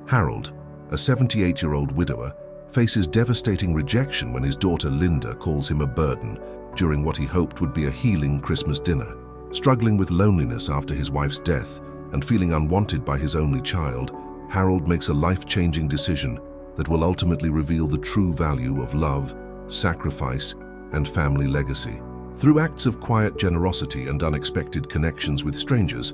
Harold, a 78-year-old widower, faces devastating rejection when his daughter Linda calls him a burden during what he hoped would be a healing Christmas dinner. Struggling with loneliness after his wife's death and feeling unwanted by his only child, Harold makes a life-changing decision that will ultimately reveal the true value of love, sacrifice, and family legacy. Through acts of quiet generosity and unexpected connections with strangers,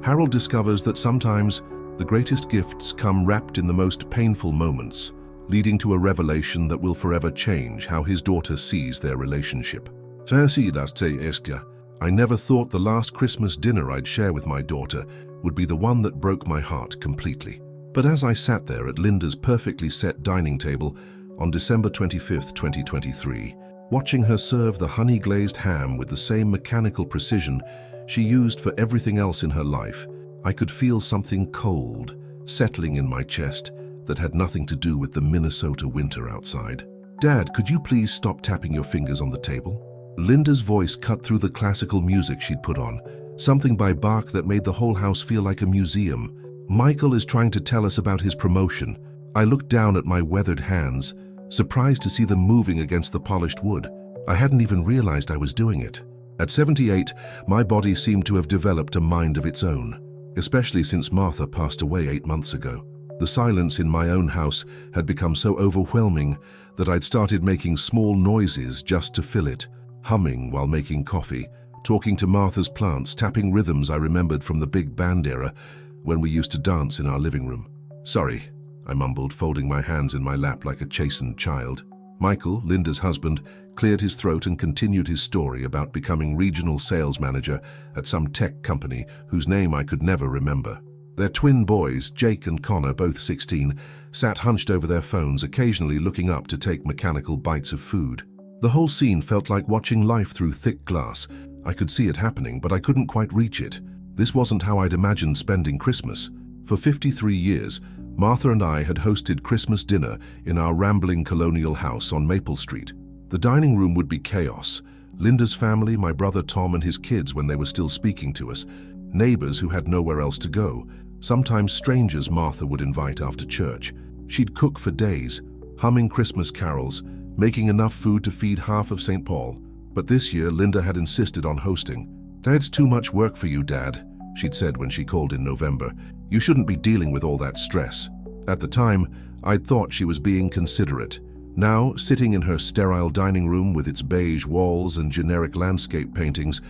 Harold discovers that sometimes the greatest gifts come wrapped in the most painful moments, leading to a revelation that will forever change how his daughter sees their relationship. I never thought the last Christmas dinner I'd share with my daughter would be the one that broke my heart completely. But as I sat there at Linda's perfectly set dining table on December 25th, 2023, watching her serve the honey-glazed ham with the same mechanical precision she used for everything else in her life, I could feel something cold settling in my chest that had nothing to do with the Minnesota winter outside. "Dad, could you please stop tapping your fingers on the table?" Linda's voice cut through the classical music she'd put on, something by Bach that made the whole house feel like a museum. "Michael is trying to tell us about his promotion." I looked down at my weathered hands, surprised to see them moving against the polished wood. I hadn't even realized I was doing it. At 78, my body seemed to have developed a mind of its own, especially since Martha passed away 8 months ago. The silence in my own house had become so overwhelming that I'd started making small noises just to fill it, humming while making coffee, talking to Martha's plants, tapping rhythms I remembered from the big band era when we used to dance in our living room. "Sorry," I mumbled, folding my hands in my lap like a chastened child. Michael, Linda's husband, cleared his throat and continued his story about becoming regional sales manager at some tech company whose name I could never remember. Their twin boys, Jake and Connor, both 16, sat hunched over their phones, occasionally looking up to take mechanical bites of food. The whole scene felt like watching life through thick glass. I could see it happening, but I couldn't quite reach it. This wasn't how I'd imagined spending Christmas. For 53 years, Martha and I had hosted Christmas dinner in our rambling colonial house on Maple Street. The dining room would be chaos. Linda's family, my brother Tom and his kids when they were still speaking to us, neighbors who had nowhere else to go, sometimes strangers Martha would invite after church. She'd cook for days, humming Christmas carols, making enough food to feed half of St. Paul. But this year, Linda had insisted on hosting. "That's too much work for you, Dad," she'd said when she called in November. "You shouldn't be dealing with all that stress." At the time, I'd thought she was being considerate. Now, sitting in her sterile dining room with its beige walls and generic landscape paintings,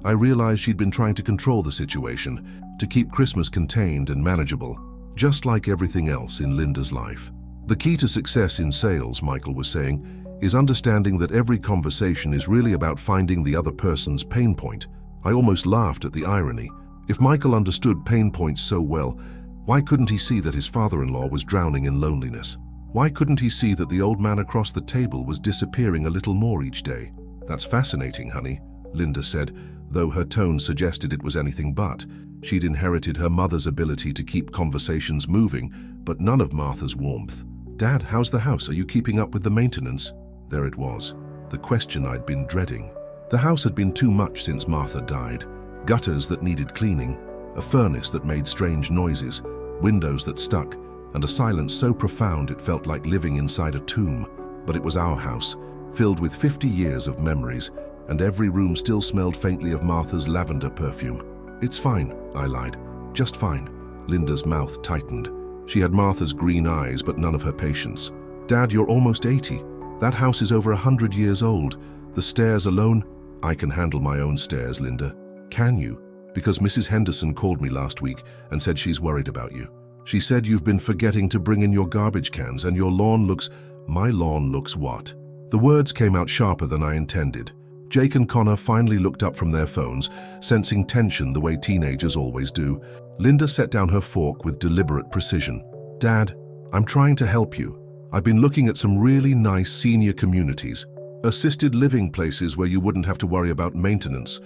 I realized she'd been trying to control the situation, to keep Christmas contained and manageable, just like everything else in Linda's life. The key to success in sales, Michael was saying, is understanding that every conversation is really about finding the other person's pain point. I almost laughed at the irony. If Michael understood pain points so well, why couldn't he see that his father-in-law was drowning in loneliness? Why couldn't he see that the old man across the table was disappearing a little more each day? "That's fascinating, honey," Linda said, though her tone suggested it was anything but. She'd inherited her mother's ability to keep conversations moving, but none of Martha's warmth. "Dad, how's the house? Are you keeping up with the maintenance?" There it was, the question I'd been dreading. The house had been too much since Martha died. Gutters that needed cleaning, a furnace that made strange noises, windows that stuck, and a silence so profound it felt like living inside a tomb. But it was our house, filled with 50 years of memories, and every room still smelled faintly of Martha's lavender perfume. "It's fine," I lied. "Just fine." Linda's mouth tightened. She had Martha's green eyes, but none of her patience. "Dad, you're almost 80. That house is over 100 years old. The stairs alone—" "I can handle my own stairs, Linda." "Can you?" "Because Mrs. Henderson called me last week and said she's worried about you. She said you've been forgetting to bring in your garbage cans and your lawn looks—" "My lawn looks what?" The words came out sharper than I intended. Jake and Connor finally looked up from their phones, sensing tension the way teenagers always do. Linda set down her fork with deliberate precision. "Dad, I'm trying to help you. I've been looking at some really nice senior communities, assisted living places where you wouldn't have to worry about maintenance,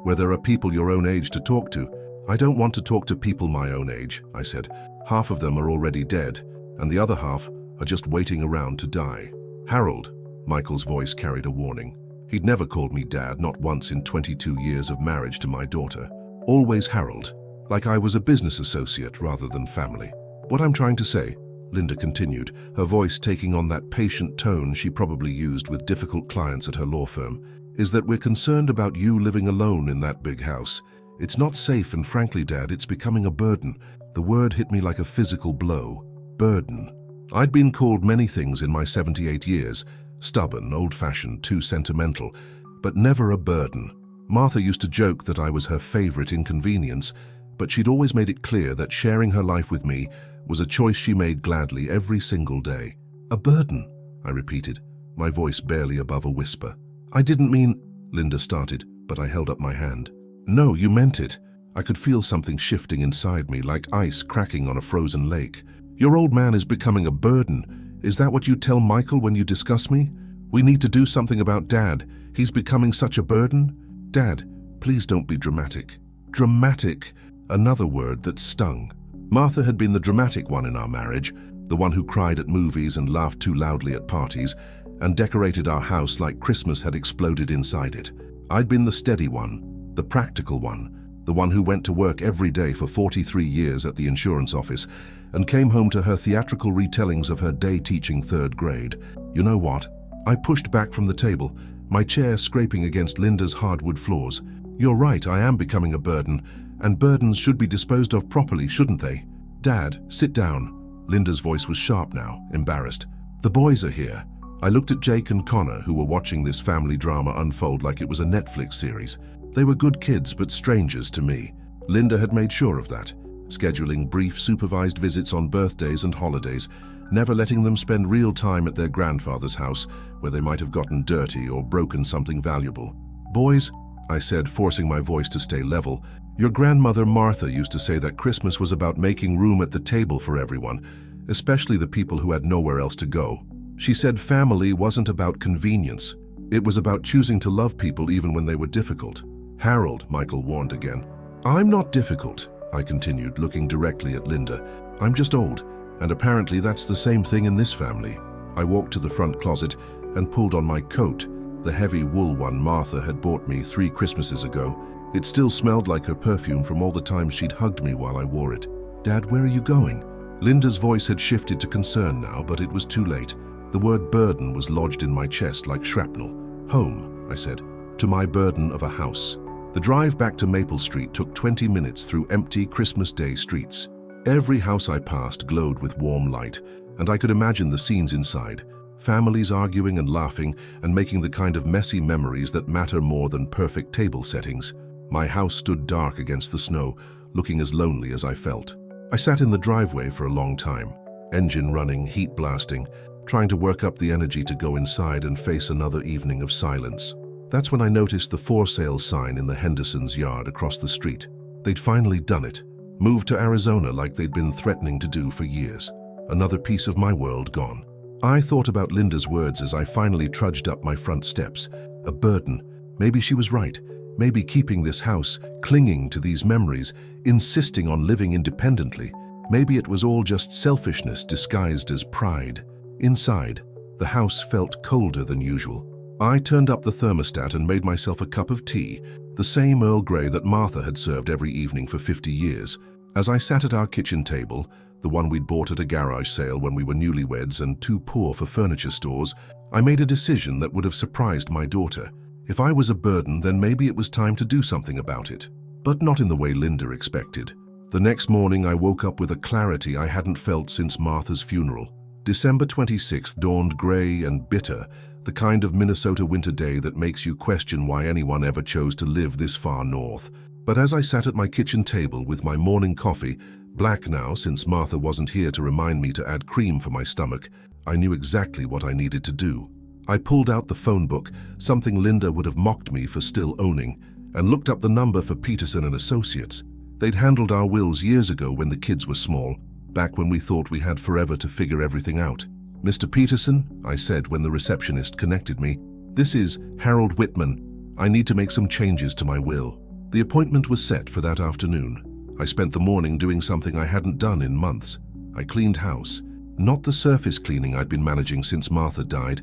where there are people your own age to talk to." "I don't want to talk to people my own age," I said. "Half of them are already dead, and the other half are just waiting around to die." "Harold," Michael's voice carried a warning. He'd never called me Dad, not once in 22 years of marriage to my daughter. Always Harold, like I was a business associate rather than family. What I'm trying to say, Linda continued, her voice taking on that patient tone she probably used with difficult clients at her law firm, is that we're concerned about you living alone in that big house. It's not safe, and frankly, Dad, it's becoming a burden. The word hit me like a physical blow. Burden. I'd been called many things in my 78 years. Stubborn, old-fashioned, too sentimental, but never a burden. Martha used to joke that I was her favorite inconvenience, but she'd always made it clear that sharing her life with me was a choice she made gladly every single day. A burden, I repeated, my voice barely above a whisper. I didn't mean, Linda started, but I held up my hand. No, you meant it. I could feel something shifting inside me, like ice cracking on a frozen lake. Your old man is becoming a burden. Is that what you tell Michael when you discuss me? We need to do something about Dad. He's becoming such a burden. Dad, please don't be dramatic. Dramatic, another word that stung. Martha had been the dramatic one in our marriage, the one who cried at movies and laughed too loudly at parties, and decorated our house like Christmas had exploded inside it. I'd been the steady one, the practical one, the one who went to work every day for 43 years at the insurance office and came home to her theatrical retellings of her day teaching third grade. You know what? I pushed back from the table, my chair scraping against Linda's hardwood floors. You're right, I am becoming a burden, and burdens should be disposed of properly, shouldn't they? Dad, sit down. Linda's voice was sharp now, embarrassed. The boys are here. I looked at Jake and Connor, who were watching this family drama unfold like it was a Netflix series. They were good kids, but strangers to me. Linda had made sure of that, scheduling brief supervised visits on birthdays and holidays, never letting them spend real time at their grandfather's house, where they might have gotten dirty or broken something valuable. Boys, I said, forcing my voice to stay level, your grandmother Martha used to say that Christmas was about making room at the table for everyone, especially the people who had nowhere else to go. She said family wasn't about convenience. It was about choosing to love people even when they were difficult. Harold, Michael warned again. I'm not difficult, I continued, looking directly at Linda. I'm just old, and apparently that's the same thing in this family. I walked to the front closet and pulled on my coat, the heavy wool one Martha had bought me 3 Christmases ago. It still smelled like her perfume from all the times she'd hugged me while I wore it. Dad, where are you going? Linda's voice had shifted to concern now, but it was too late. The word burden was lodged in my chest like shrapnel. Home, I said, to my burden of a house. The drive back to Maple Street took 20 minutes through empty Christmas Day streets. Every house I passed glowed with warm light, and I could imagine the scenes inside. Families arguing and laughing and making the kind of messy memories that matter more than perfect table settings. My house stood dark against the snow, looking as lonely as I felt. I sat in the driveway for a long time, engine running, heat blasting, trying to work up the energy to go inside and face another evening of silence. That's when I noticed the for sale sign in the Hendersons' yard across the street. They'd finally done it, moved to Arizona like they'd been threatening to do for years. Another piece of my world gone. I thought about Linda's words as I finally trudged up my front steps. A burden. Maybe she was right. Maybe keeping this house, clinging to these memories, insisting on living independently. Maybe it was all just selfishness disguised as pride. Inside, the house felt colder than usual. I turned up the thermostat and made myself a cup of tea, the same Earl Grey that Martha had served every evening for 50 years. As I sat at our kitchen table, the one we'd bought at a garage sale when we were newlyweds and too poor for furniture stores, I made a decision that would have surprised my daughter. If I was a burden, then maybe it was time to do something about it. But not in the way Linda expected. The next morning, I woke up with a clarity I hadn't felt since Martha's funeral. December 26th dawned gray and bitter, the kind of Minnesota winter day that makes you question why anyone ever chose to live this far north. But as I sat at my kitchen table with my morning coffee, black now since Martha wasn't here to remind me to add cream for my stomach, I knew exactly what I needed to do. I pulled out the phone book, something Linda would have mocked me for still owning, and looked up the number for Peterson and Associates. They'd handled our wills years ago when the kids were small, back when we thought we had forever to figure everything out. Mr. Peterson, I said when the receptionist connected me, this is Harold Whitman. I need to make some changes to my will. The appointment was set for that afternoon. I spent the morning doing something I hadn't done in months. I cleaned house. Not the surface cleaning I'd been managing since Martha died,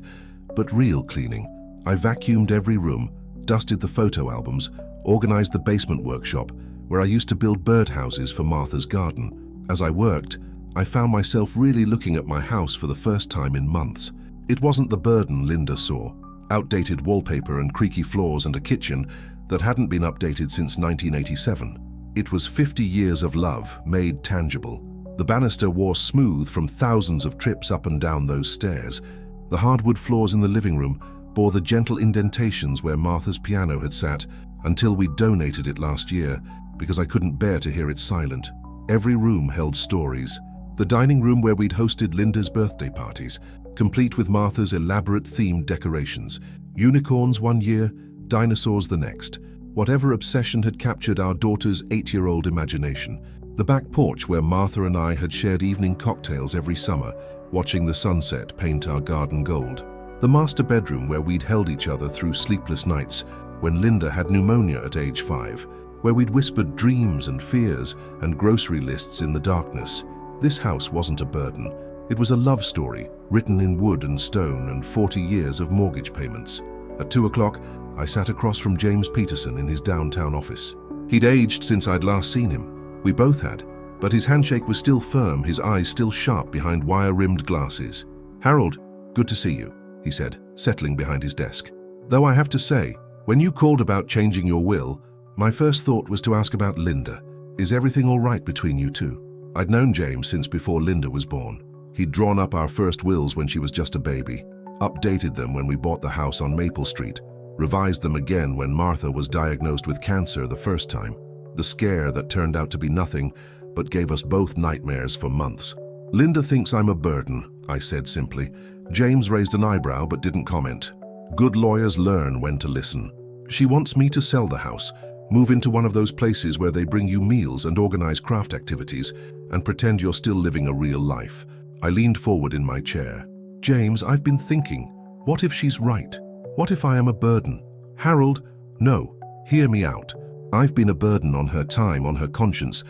but real cleaning. I vacuumed every room, dusted the photo albums, organized the basement workshop, where I used to build birdhouses for Martha's garden. As I worked, I found myself really looking at my house for the first time in months. It wasn't the burden Linda saw, outdated wallpaper and creaky floors and a kitchen that hadn't been updated since 1987. It was 50 years of love made tangible. The banister wore smooth from thousands of trips up and down those stairs. The hardwood floors in the living room bore the gentle indentations where Martha's piano had sat until we donated it last year because I couldn't bear to hear it silent. Every room held stories. The dining room where we'd hosted Linda's birthday parties, complete with Martha's elaborate themed decorations. Unicorns one year, dinosaurs the next. Whatever obsession had captured our daughter's 8-year-old imagination. The back porch where Martha and I had shared evening cocktails every summer, watching the sunset paint our garden gold. The master bedroom where we'd held each other through sleepless nights when Linda had pneumonia at age 5, where we'd whispered dreams and fears and grocery lists in the darkness. This house wasn't a burden. It was a love story, written in wood and stone and 40 years of mortgage payments. At 2 o'clock, I sat across from James Peterson in his downtown office. He'd aged since I'd last seen him. We both had, but his handshake was still firm, his eyes still sharp behind wire-rimmed glasses. "Harold, good to see you," he said, settling behind his desk. "Though I have to say, when you called about changing your will, my first thought was to ask about Linda. Is everything all right between you two?" I'd known James since before Linda was born. He'd drawn up our first wills when she was just a baby, updated them when we bought the house on Maple Street, revised them again when Martha was diagnosed with cancer the first time. The scare that turned out to be nothing, but gave us both nightmares for months. "Linda thinks I'm a burden," I said simply. James raised an eyebrow but didn't comment. Good lawyers learn when to listen. "She wants me to sell the house, move into one of those places where they bring you meals and organize craft activities, and pretend you're still living a real life." I leaned forward in my chair. "James, I've been thinking, what if she's right? What if I am a burden?" "Harold, no, hear me out. I've been a burden on her time, on her conscience,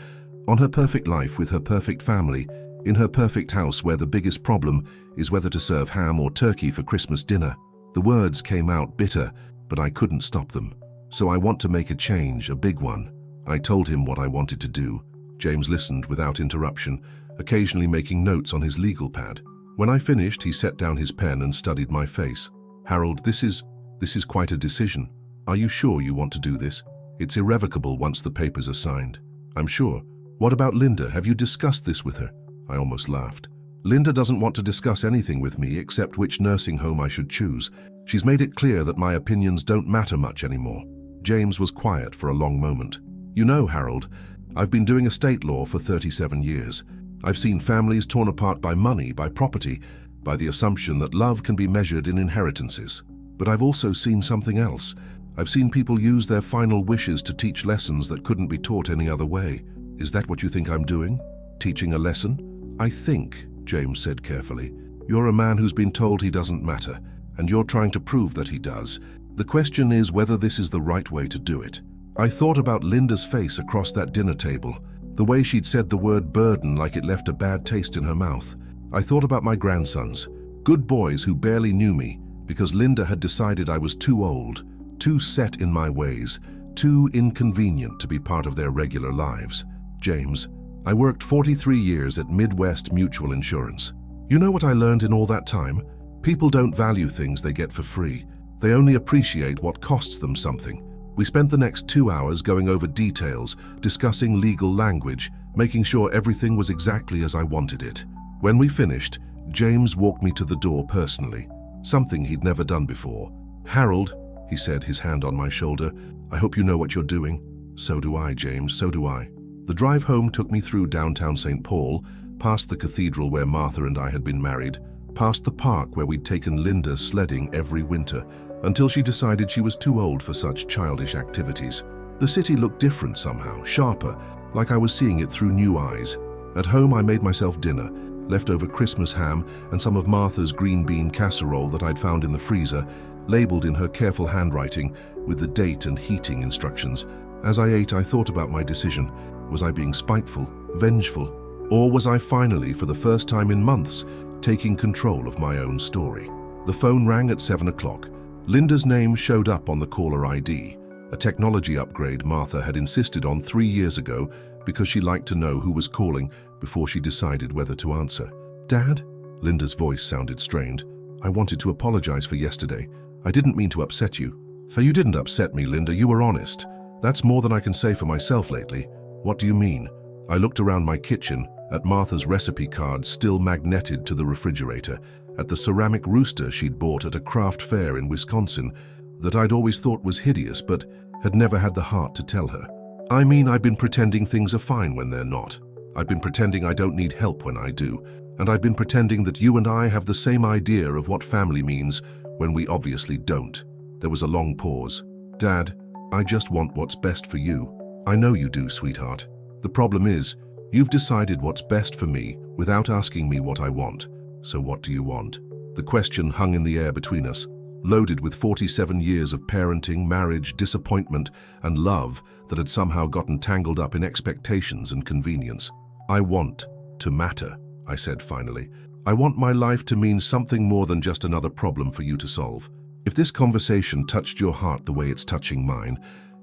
on her perfect life with her perfect family, in her perfect house where the biggest problem is whether to serve ham or turkey for Christmas dinner." The words came out bitter, but I couldn't stop them. "So I want to make a change, a big one." I told him what I wanted to do. James listened without interruption, occasionally making notes on his legal pad. When I finished, he set down his pen and studied my face. "Harold, this is quite a decision. Are you sure you want to do this? It's irrevocable once the papers are signed." "I'm sure. What about Linda? Have you discussed this with her?" I almost laughed. "Linda doesn't want to discuss anything with me except which nursing home I should choose. She's made it clear that my opinions don't matter much anymore." James was quiet for a long moment. "You know, Harold, I've been doing estate law for 37 years. I've seen families torn apart by money, by property, by the assumption that love can be measured in inheritances. But I've also seen something else. I've seen people use their final wishes to teach lessons that couldn't be taught any other way. Is that what you think I'm doing? Teaching a lesson?" "I think," James said carefully, "you're a man who's been told he doesn't matter, and you're trying to prove that he does. The question is whether this is the right way to do it." I thought about Linda's face across that dinner table, the way she'd said the word burden like it left a bad taste in her mouth. I thought about my grandsons, good boys who barely knew me because Linda had decided I was too old, too set in my ways, too inconvenient to be part of their regular lives. "James, I worked 43 years at Midwest Mutual Insurance. You know what I learned in all that time? People don't value things they get for free. They only appreciate what costs them something." We spent the next 2 hours going over details, discussing legal language, making sure everything was exactly as I wanted it. When we finished, James walked me to the door personally, something he'd never done before. "Harold," he said, his hand on my shoulder, "I hope you know what you're doing." "So do I, James, so do I." The drive home took me through downtown St. Paul, past the cathedral where Martha and I had been married, past the park where we'd taken Linda sledding every winter, until she decided she was too old for such childish activities. The city looked different somehow, sharper, like I was seeing it through new eyes. At home I made myself dinner, leftover Christmas ham and some of Martha's green bean casserole that I'd found in the freezer, labeled in her careful handwriting with the date and heating instructions. As I ate, I thought about my decision. Was I being spiteful, vengeful, or was I finally, for the first time in months, taking control of my own story? The phone rang at 7 o'clock. Linda's name showed up on the caller ID, a technology upgrade Martha had insisted on 3 years ago because she liked to know who was calling before she decided whether to answer. "Dad?" Linda's voice sounded strained. "I wanted to apologize for yesterday. I didn't mean to upset you." "You didn't upset me, Linda. You were honest. That's more than I can say for myself lately." "What do you mean?" I looked around my kitchen, at Martha's recipe cards still magneted to the refrigerator, at the ceramic rooster she'd bought at a craft fair in Wisconsin that I'd always thought was hideous but had never had the heart to tell her. "I mean, I've been pretending things are fine when they're not. I've been pretending I don't need help when I do. And I've been pretending that you and I have the same idea of what family means when we obviously don't." There was a long pause. "Dad, I just want what's best for you." "I know you do, sweetheart. The problem is, you've decided what's best for me without asking me what I want. So what do you want?" The question hung in the air between us, loaded with 47 years of parenting, marriage, disappointment, and love that had somehow gotten tangled up in expectations and convenience. "I want to matter," I said finally. "I want my life to mean something more than just another problem for you to solve." If this conversation touched your heart the way it's touching mine,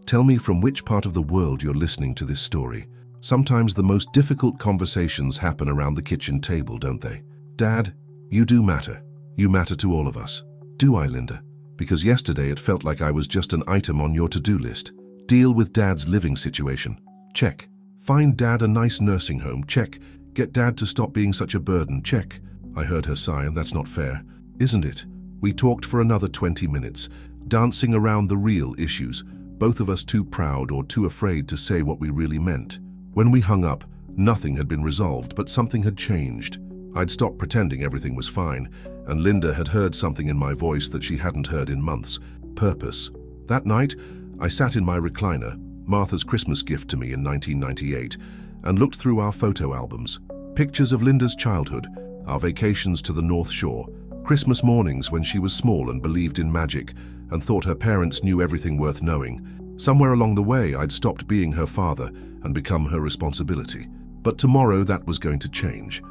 tell me from which part of the world you're listening to this story. Sometimes the most difficult conversations happen around the kitchen table, don't they? Dad, you do matter. You matter to all of us. Do I, Linda? Because yesterday it felt like I was just an item on your to-do list. Deal with Dad's living situation. Check. Find Dad a nice nursing home. Check. Get Dad to stop being such a burden. Check. I heard her sigh, and that's not fair. Isn't it? We talked for another 20 minutes, dancing around the real issues, both of us too proud or too afraid to say what we really meant. When we hung up, nothing had been resolved, but something had changed. I'd stopped pretending everything was fine, and Linda had heard something in my voice that she hadn't heard in months. Purpose. That night, I sat in my recliner, Martha's Christmas gift to me in 1998, and looked through our photo albums. Pictures of Linda's childhood, our vacations to the North Shore, Christmas mornings when she was small and believed in magic and thought her parents knew everything worth knowing. Somewhere along the way, I'd stopped being her father and become her responsibility. But tomorrow that was going to change.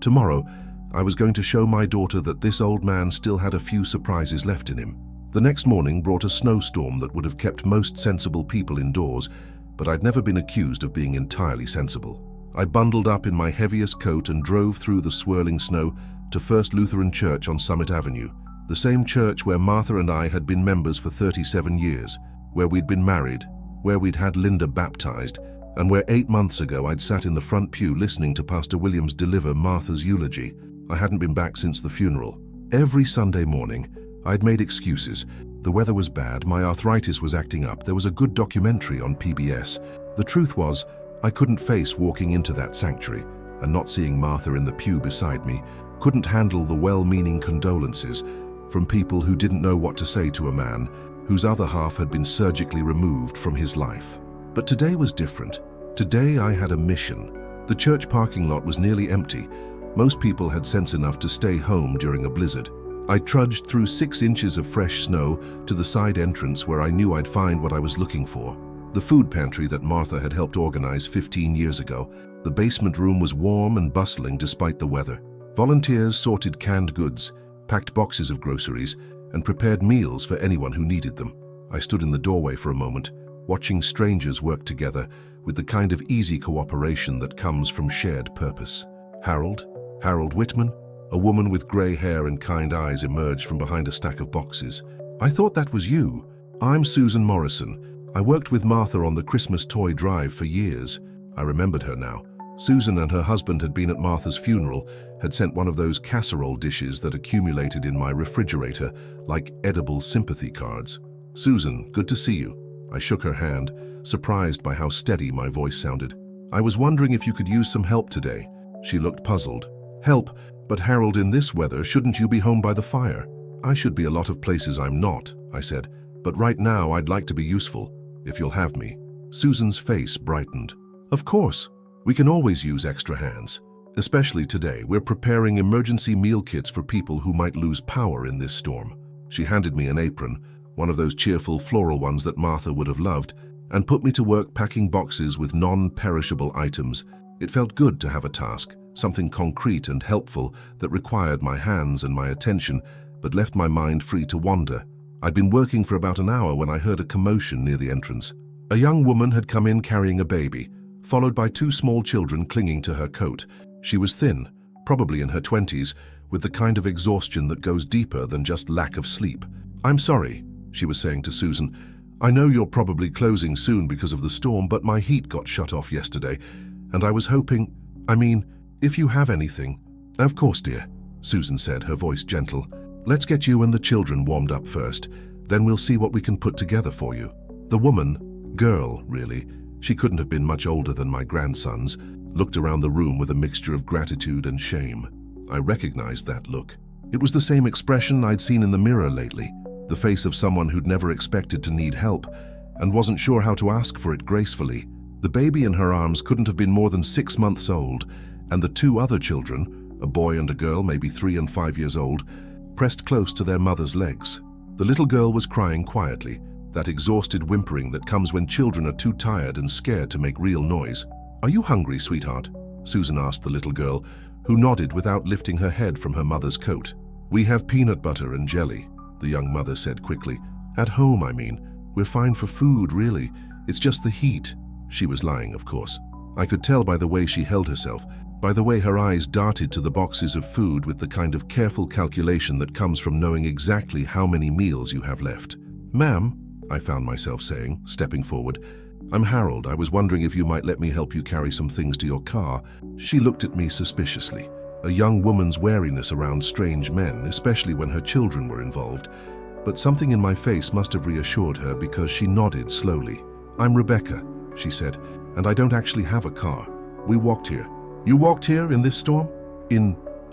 Tomorrow, I was going to show my daughter that this old man still had a few surprises left in him. The next morning brought a snowstorm that would have kept most sensible people indoors, but I'd never been accused of being entirely sensible. I bundled up in my heaviest coat and drove through the swirling snow to First Lutheran Church on Summit Avenue, the same church where Martha and I had been members for 37 years, where we'd been married, where we'd had Linda baptized, and where 8 months ago I'd sat in the front pew listening to Pastor Williams deliver Martha's eulogy. I hadn't been back since the funeral. Every Sunday morning, I'd made excuses. The weather was bad, my arthritis was acting up, there was a good documentary on PBS. The truth was, I couldn't face walking into that sanctuary and not seeing Martha in the pew beside me, couldn't handle the well-meaning condolences from people who didn't know what to say to a man whose other half had been surgically removed from his life. But today was different. Today I had a mission. The church parking lot was nearly empty. Most people had sense enough to stay home during a blizzard. I trudged through 6 inches of fresh snow to the side entrance where I knew I'd find what I was looking for. The food pantry that Martha had helped organize 15 years ago. The basement room was warm and bustling despite the weather. Volunteers sorted canned goods, packed boxes of groceries, and prepared meals for anyone who needed them. I stood in the doorway for a moment, watching strangers work together with the kind of easy cooperation that comes from shared purpose. Harold Whitman, a woman with grey hair and kind eyes, emerged from behind a stack of boxes. "I thought that was you." "I'm Susan Morrison. I worked with Martha on the Christmas toy drive for years." I remembered her now. Susan and her husband had been at Martha's funeral, had sent one of those casserole dishes that accumulated in my refrigerator like edible sympathy cards. "Susan, good to see you." I shook her hand, surprised by how steady my voice sounded. "I was wondering if you could use some help today." She looked puzzled. "Help? But Harold, in this weather, shouldn't you be home by the fire?" "I should be a lot of places I'm not," I said. "But right now I'd like to be useful, if you'll have me." Susan's face brightened. "Of course. We can always use extra hands. Especially today, we're preparing emergency meal kits for people who might lose power in this storm." She handed me an apron, one of those cheerful floral ones that Martha would have loved, and put me to work packing boxes with non-perishable items. It felt good to have a task, something concrete and helpful that required my hands and my attention, but left my mind free to wander. I'd been working for about an hour when I heard a commotion near the entrance. A young woman had come in carrying a baby, followed by two small children clinging to her coat. She was thin, probably in her 20s, with the kind of exhaustion that goes deeper than just lack of sleep. "I'm sorry," she was saying to Susan. "I know you're probably closing soon because of the storm, but my heat got shut off yesterday, and I was hoping, if you have anything." "Of course, dear," Susan said, her voice gentle. "Let's get you and the children warmed up first, then we'll see what we can put together for you." The woman, girl really, she couldn't have been much older than my grandsons, looked around the room with a mixture of gratitude and shame. I recognized that look. It was the same expression I'd seen in the mirror lately, the face of someone who'd never expected to need help and wasn't sure how to ask for it gracefully. The baby in her arms couldn't have been more than 6 months old, and the two other children, a boy and a girl, maybe 3 and 5 years old, pressed close to their mother's legs. The little girl was crying quietly, that exhausted whimpering that comes when children are too tired and scared to make real noise. "Are you hungry, sweetheart?" Susan asked the little girl, who nodded without lifting her head from her mother's coat. "We have peanut butter and jelly," the young mother said quickly. "At home, We're fine for food, really. It's just the heat." She was lying, of course. I could tell by the way she held herself, by the way her eyes darted to the boxes of food with the kind of careful calculation that comes from knowing exactly how many meals you have left. "Ma'am," I found myself saying, stepping forward, "I'm Harold. I was wondering if you might let me help you carry some things to your car." She looked at me suspiciously, a young woman's wariness around strange men, especially when her children were involved. But something in my face must have reassured her because she nodded slowly. "I'm Rebecca," she said, "and I don't actually have a car. We walked here." "You walked here in this storm?"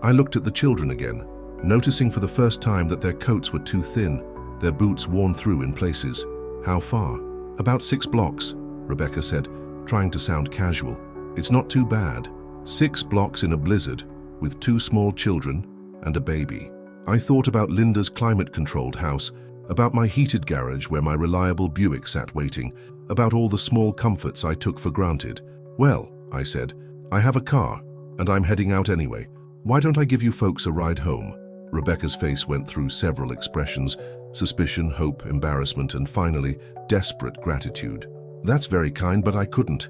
I looked at the children again, noticing for the first time that their coats were too thin, their boots worn through in places. "How far?" "About 6 blocks, Rebecca said, trying to sound casual. "It's not too bad." 6 blocks in a blizzard, with 2 small children and a baby. I thought about Linda's climate-controlled house, about my heated garage where my reliable Buick sat waiting, about all the small comforts I took for granted. "Well," I said, "I have a car, and I'm heading out anyway. Why don't I give you folks a ride home?" Rebecca's face went through several expressions: suspicion, hope, embarrassment, and finally, desperate gratitude. "That's very kind, but I couldn't.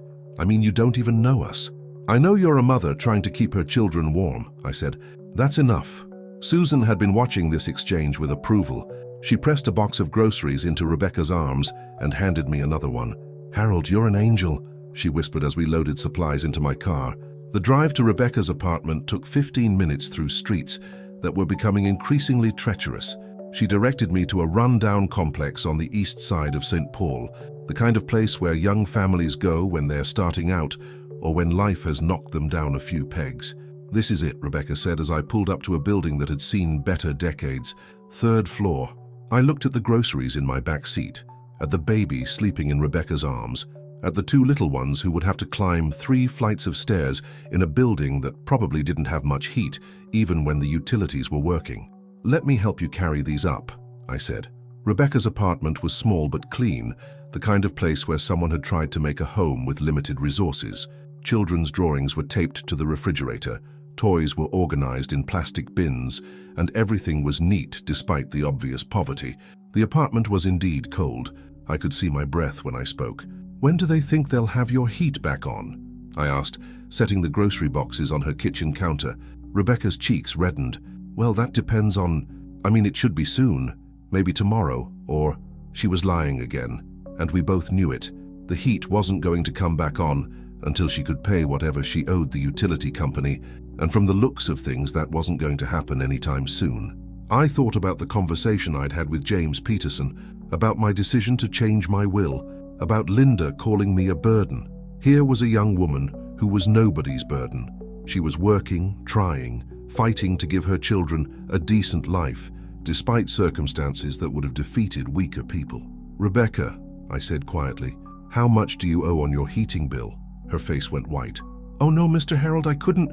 You don't even know us." "I know you're a mother trying to keep her children warm," I said. "That's enough." Susan had been watching this exchange with approval. She pressed a box of groceries into Rebecca's arms and handed me another one. "Harold, you're an angel," she whispered as we loaded supplies into my car. The drive to Rebecca's apartment took 15 minutes through streets that were becoming increasingly treacherous. She directed me to a run-down complex on the east side of St. Paul, the kind of place where young families go when they're starting out or when life has knocked them down a few pegs. "This is it," Rebecca said as I pulled up to a building that had seen better decades. 3rd floor. I looked at the groceries in my back seat, at the baby sleeping in Rebecca's arms, at the 2 little ones who would have to climb 3 flights of stairs in a building that probably didn't have much heat, even when the utilities were working. "Let me help you carry these up," I said. Rebecca's apartment was small but clean, the kind of place where someone had tried to make a home with limited resources. Children's drawings were taped to the refrigerator, toys were organized in plastic bins, and everything was neat despite the obvious poverty. The apartment was indeed cold. I could see my breath when I spoke. "When do they think they'll have your heat back on?" I asked, setting the grocery boxes on her kitchen counter. Rebecca's cheeks reddened. "Well, that depends on... it should be soon. Maybe tomorrow, or..." She was lying again, and we both knew it. The heat wasn't going to come back on until she could pay whatever she owed the utility company, and from the looks of things, that wasn't going to happen anytime soon. I thought about the conversation I'd had with James Peterson, about my decision to change my will, about Linda calling me a burden. Here was a young woman who was nobody's burden. She was working, trying, fighting to give her children a decent life, despite circumstances that would have defeated weaker people. "Rebecca," I said quietly, "how much do you owe on your heating bill?" Her face went white. "Oh no, Mr. Harold, I couldn't.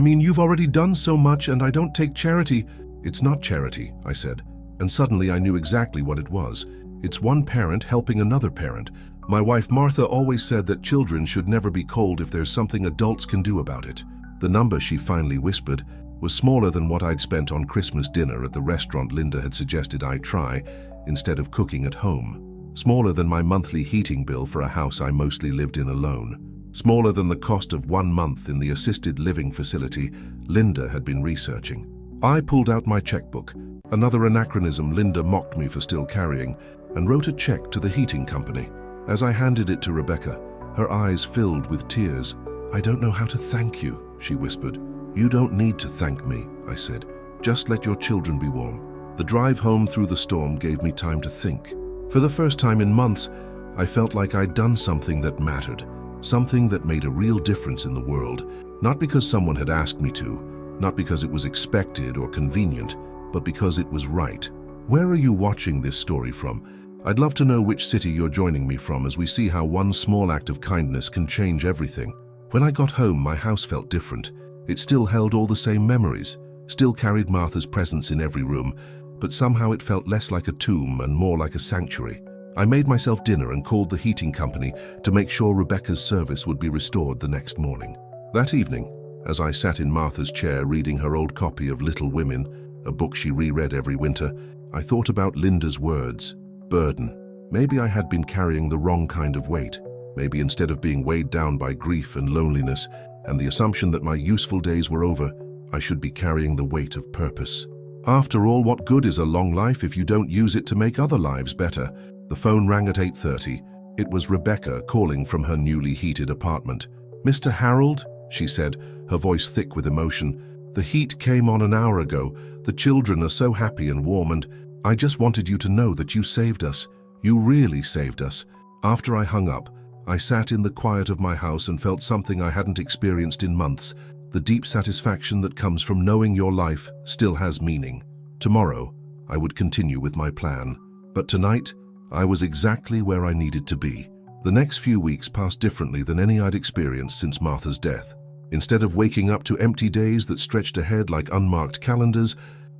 You've already done so much, and I don't take charity." "It's not charity," I said, and suddenly I knew exactly what it was. It's one parent helping another parent. My wife Martha always said that children should never be cold if there's something adults can do about it. The number she finally whispered was smaller than what I'd spent on Christmas dinner at the restaurant Linda had suggested I try instead of cooking at home. Smaller than my monthly heating bill for a house I mostly lived in alone. Smaller than the cost of 1 month in the assisted living facility Linda had been researching. I pulled out my checkbook, another anachronism Linda mocked me for still carrying, and wrote a check to the heating company. As I handed it to Rebecca, her eyes filled with tears. "I don't know how to thank you," she whispered. "You don't need to thank me," I said. "Just let your children be warm." The drive home through the storm gave me time to think. For the first time in months, I felt like I'd done something that mattered, something that made a real difference in the world, not because someone had asked me to, not because it was expected or convenient, but because it was right. Where are you watching this story from? I'd love to know which city you're joining me from as we see how one small act of kindness can change everything. When I got home, my house felt different. It still held all the same memories, still carried Martha's presence in every room, but somehow it felt less like a tomb and more like a sanctuary. I made myself dinner and called the heating company to make sure Rebecca's service would be restored the next morning. That evening, as I sat in Martha's chair reading her old copy of Little Women, a book she reread every winter, I thought about Linda's words. Burden. Maybe I had been carrying the wrong kind of weight. Maybe instead of being weighed down by grief and loneliness and the assumption that my useful days were over, I should be carrying the weight of purpose. After all, what good is a long life if you don't use it to make other lives better? The phone rang at 8:30. It was Rebecca calling from her newly heated apartment. "Mr. Harold," she said, her voice thick with emotion, "the heat came on an hour ago. The children are so happy and warm, and I just wanted you to know that you saved us. You really saved us." After I hung up, I sat in the quiet of my house and felt something I hadn't experienced in months, the deep satisfaction that comes from knowing your life still has meaning. Tomorrow, I would continue with my plan. But tonight, I was exactly where I needed to be. The next few weeks passed differently than any I'd experienced since Martha's death. Instead of waking up to empty days that stretched ahead like unmarked calendars,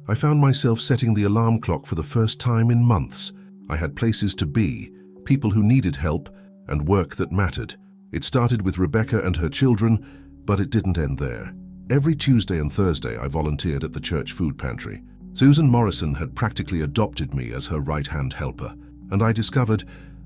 I found myself setting the alarm clock for the first time in months. I had places to be, people who needed help, and work that mattered. It started with Rebecca and her children, but it didn't end there. Every Tuesday and Thursday I volunteered at the church food pantry. Susan Morrison had practically adopted me as her right-hand helper, and I discovered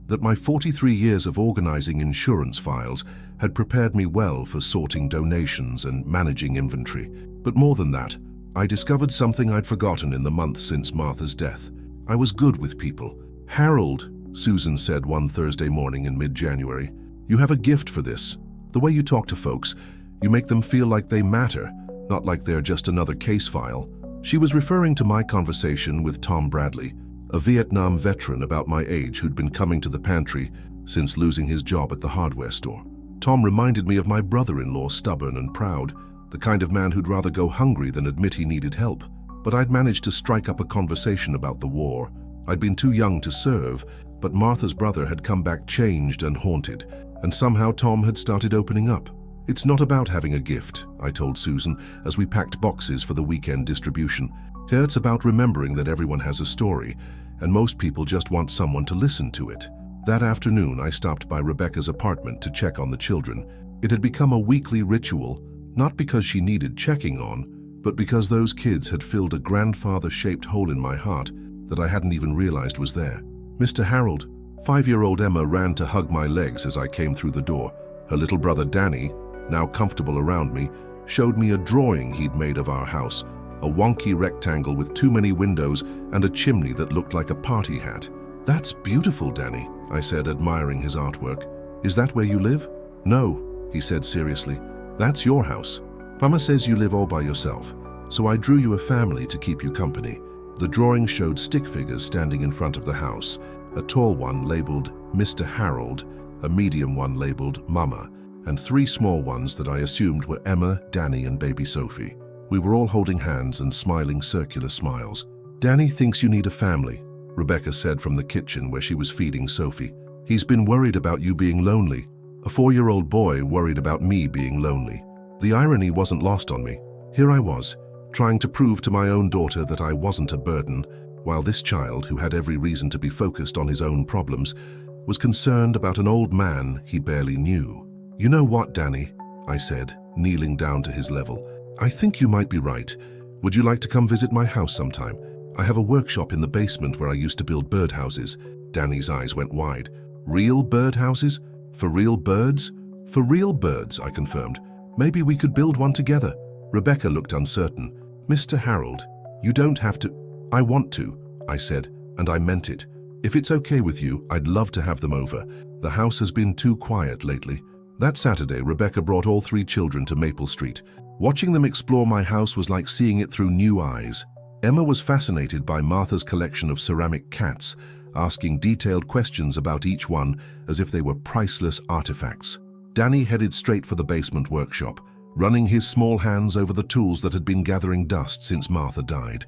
that my 43 years of organizing insurance files had prepared me well for sorting donations and managing inventory. But more than that, I discovered something I'd forgotten in the months since Martha's death. I was good with people. "Harold," Susan said one Thursday morning in mid-January, "you have a gift for this. The way you talk to folks, you make them feel like they matter, not like they're just another case file." She was referring to my conversation with Tom Bradley, a Vietnam veteran about my age who'd been coming to the pantry since losing his job at the hardware store. Tom reminded me of my brother-in-law, stubborn and proud, the kind of man who'd rather go hungry than admit he needed help. But I'd managed to strike up a conversation about the war. I'd been too young to serve, but Martha's brother had come back changed and haunted, and somehow Tom had started opening up. "It's not about having a gift," I told Susan as we packed boxes for the weekend distribution. "It's about remembering that everyone has a story, and most people just want someone to listen to it." That afternoon, I stopped by Rebecca's apartment to check on the children. It had become a weekly ritual, not because she needed checking on, but because those kids had filled a grandfather-shaped hole in my heart that I hadn't even realized was there. "Mr. Harold," 5-year-old Emma ran to hug my legs as I came through the door. Her little brother Danny, now comfortable around me, showed me a drawing he'd made of our house, a wonky rectangle with too many windows and a chimney that looked like a party hat. "That's beautiful, Danny," I said, admiring his artwork. "Is that where you live?" "No," he said seriously. "That's your house. Mama says you live all by yourself, so I drew you a family to keep you company." The drawing showed stick figures standing in front of the house, a tall one labeled Mr. Harold, a medium one labeled Mama, and 3 small ones that I assumed were Emma, Danny, and baby Sophie. We were all holding hands and smiling circular smiles. "Danny thinks you need a family," Rebecca said from the kitchen where she was feeding Sophie. "He's been worried about you being lonely." A 4-year-old boy worried about me being lonely. The irony wasn't lost on me. Here I was, trying to prove to my own daughter that I wasn't a burden, while this child, who had every reason to be focused on his own problems, was concerned about an old man he barely knew. "You know what, Danny?" I said, kneeling down to his level. "I think you might be right. Would you like to come visit my house sometime? I have a workshop in the basement where I used to build birdhouses." Danny's eyes went wide. "Real birdhouses? For real birds?" For real birds, I confirmed. Maybe we could build one together. Rebecca looked uncertain. Mr. Harold, you don't have to. I want to, I said, and I meant it. If it's okay with you, I'd love to have them over. The house has been too quiet lately. That Saturday, Rebecca brought all 3 children to Maple Street. Watching them explore my house was like seeing it through new eyes. Emma was fascinated by Martha's collection of ceramic cats, asking detailed questions about each one as if they were priceless artifacts. Danny headed straight for the basement workshop, running his small hands over the tools that had been gathering dust since Martha died.